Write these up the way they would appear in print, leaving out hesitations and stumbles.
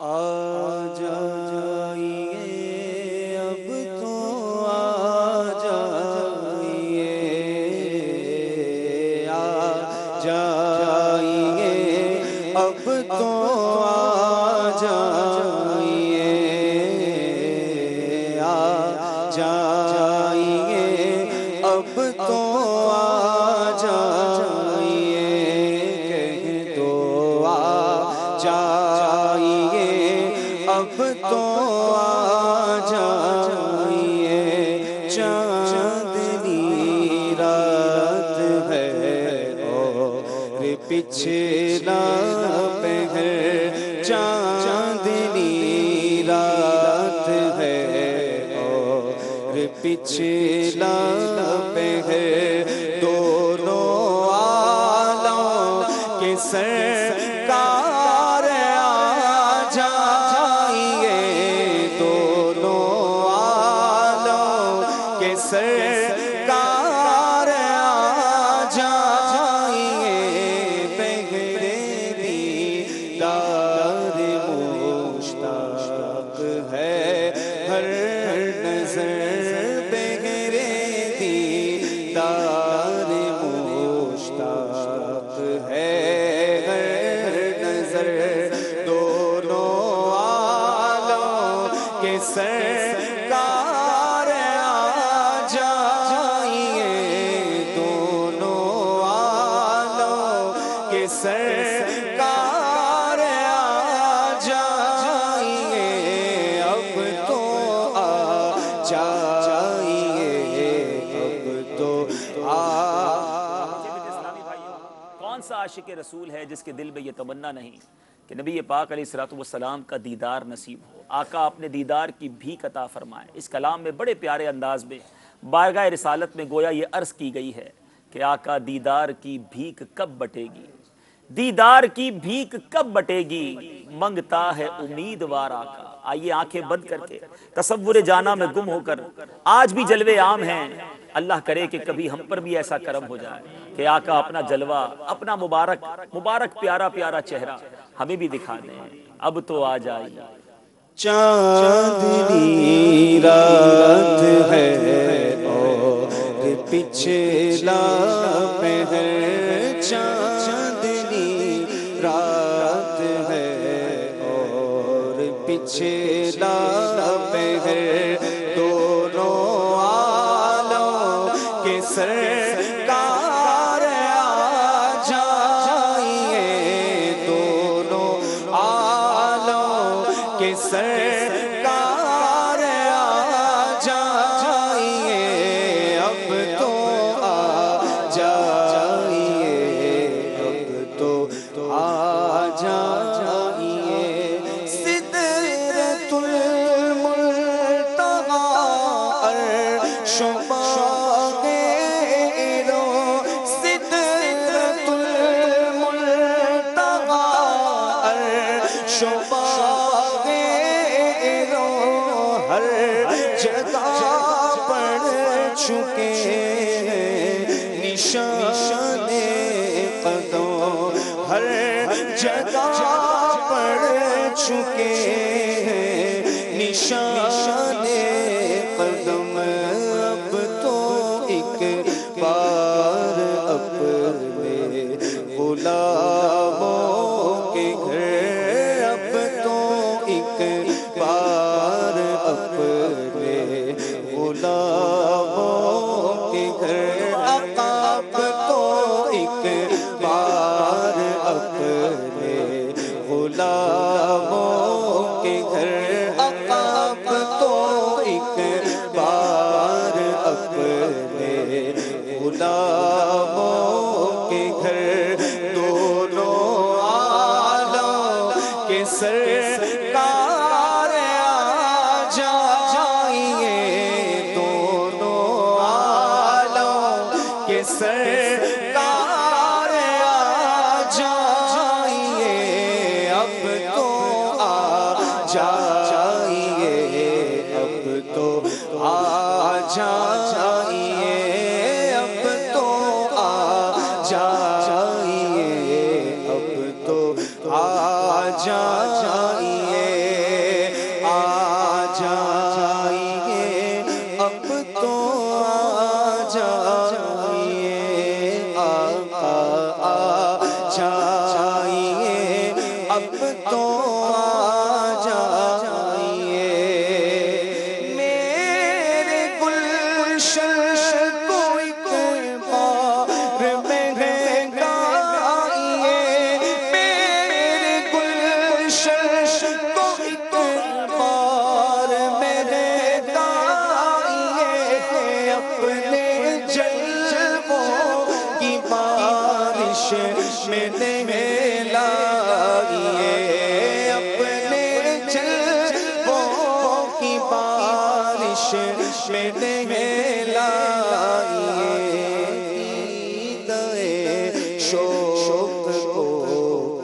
آ جائیے اب تو آ جائیے، آ جائیے اب تو آ جائیے، آ جائیے اب تو آ جائیے، کہہ دو آ جائیے اب تو آ جائیے، چاندنی رات ہے اور پچھلا پہر، چاندنی رات ہے اور پچھلا پہر، دونوں عالم کے سرکار آ جائیے، دونوں عالم کے سرکار آ جائیے، بہرے دیدار مشتاق ہے ہر نظر، بہرے دیدار مشتاق ہے ہر نظر، دونوں عالم کے سرکار آ جائیے، دونوں عالم کے سرکار آ جائیے، اب تو آ جائیے، اب تو آ۔ اسلامی بھائیوں، کون سا عاشق رسول ہے جس کے دل میں یہ تمنا نہیں کہ نبی پاک علیہ السلام کا دیدار نصیب ہو، آقا اپنے دیدار کی بھیک عطا فرمائے۔ اس کلام میں بڑے پیارے انداز میں بارگاہ رسالت میں گویا یہ عرض کی گئی ہے کہ آقا دیدار کی بھیک کب بٹے گی، دیدار کی بھیک کب بٹے گی، منگتا ہے امیدوار آقا۔ آئیے آنکھیں بند کر کے تصور جانا میں گم ہو کر، آج بھی جلوے عام ہیں، اللہ کرے کہ کبھی ہم پر بھی ایسا کرم ہو جائے کہ آقا اپنا جلوہ، اپنا مبارک پیارا پیارا چہرہ ہمیں بھی دکھا دیں۔ اب تو آ جائیے۔ چاندنی رات ہے اور پچھلا پہر، چاندنی رات ہے اور پچھلا پہر، دونوں عالم کے سرکار آ جائیے، دونوں عالم کے سرکار آ جائیے، اب تو آ جائیے، اب تو آ جائیے، سدرۃ المنتہی عرش و باغ ایرو، سدرۃ المنتہی عرش و باغ ایرو، ہر جگہ پڑ چکے ہیں نشان قدم، ہر جگہ پڑ چکے ہیں نشان قدم، اب تو ایک بار اپنے غلاموں کے گھر، اب تو ایک بار اپنے غلاموں کے گھر، آقا اب تو ایک بار اپنے غلاموں کے گھر، آقا اب تو ایک بار اپنے غلاموں کے گھر، دونوں عالم کے سرکار آ جائیے، دونوں عالم کے سرکار آ جائیے، اب تو آ جائیے، اب تو آ جائیے، اب تو آ جائیے، اب تو آ جائیے۔ کو ایک بار میرے دائیں اپنے جلووں کی بارش میں نہلائیے، اپنے جلووں کی بارش میں نہلائیے، دیدۂ شوق کو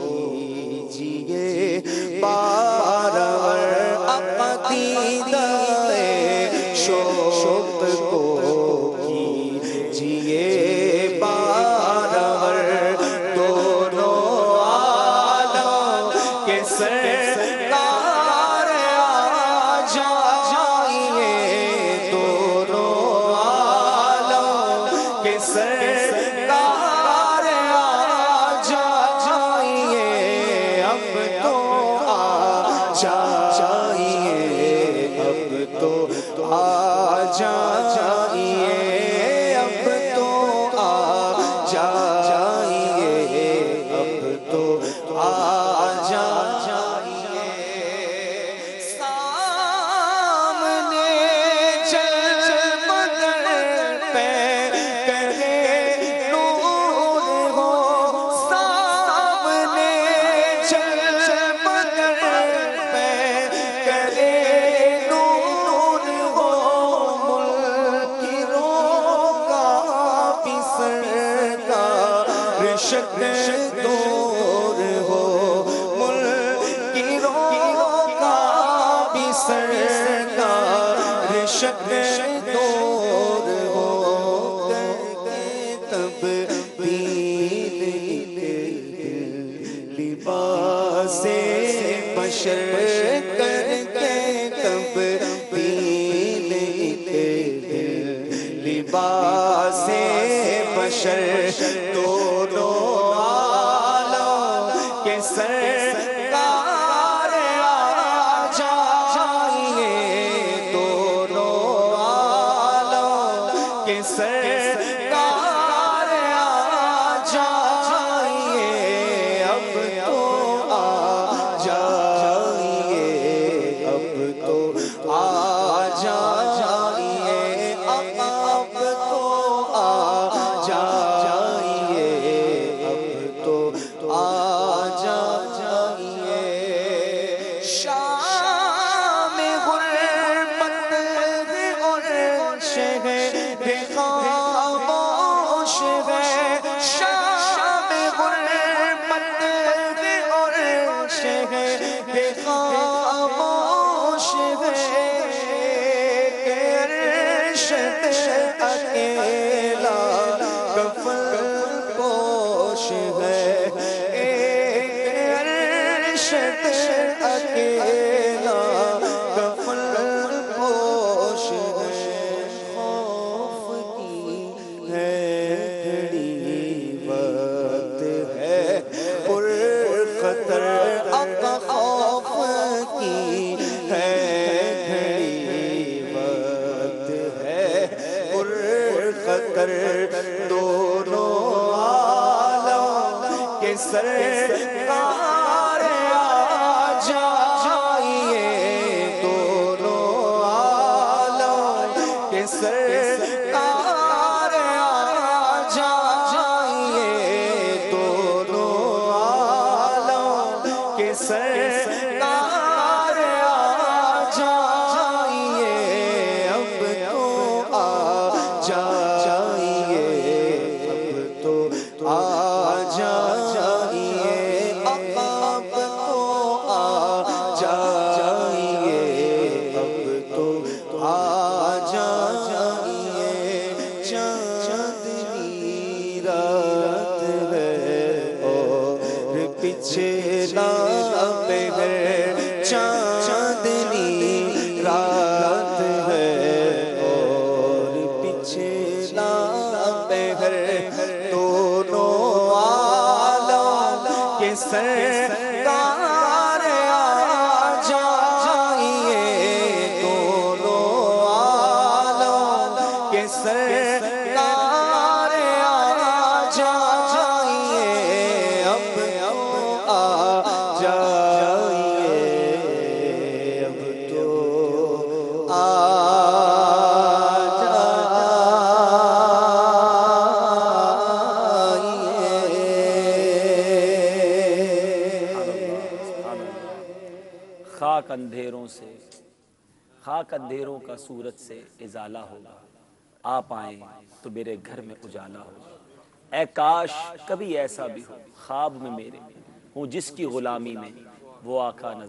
کیجیے بارآور، دیدۂ شوق کو کیجیے بارآور، دونوں عالم کے سرکار آ جائیے، دونوں عالم کے سرکار آ جائیے، اب تو آ جائیے، اب تو آ جائیے، اب تو آ جائیے، اب تو آ جائیے، سامنے جلمگر پہ کرے نور ہو، سامنے جلمگر پہ کرے نور ہو، منکروں کا بھی سرکار شد دور ہو، منکروں کا بھی سرکار شد دور ہو، تبدیل لباس بشر کر کے، تبدیل لباس بشر، دونوں عالم کے سرکار آ جائیے، دونوں عالم کے سرکار آ جائیے، اب تو آ جائیے، اب تو آ جائیے، اب تو آ جائیے، اب تو آ جائیے، شام غربت اور شہر خاموش ہے، شام غربت اور شہر خاموش ہے، ارشد اکیلا کفن پوش ہے، ارشد اکیلا کفن پوش ہے، خوف کی ہے گھڑی وقت ہے پر خطر، آقا خوف کی ہے گھڑی وقت ہے پر خطر، دونوں عالم کے سرکار آ جائیے، دونوں عالم کے سرکار آ جائیے، دونوں عالم کے سرکار آ جائیے، اب تو آ جائیے، اب تو آ جائیے، خاک اندھیروں سے، خاک اندھیروں کا سورج سے ازالہ ہوگا، آپ آئیں تو میرے گھر میں اجالا ہوگا۔ اے کاش کبھی ایسا بھی ہو خواب میں میرے ہوں جس کی غلامی میں وہ آقا نظر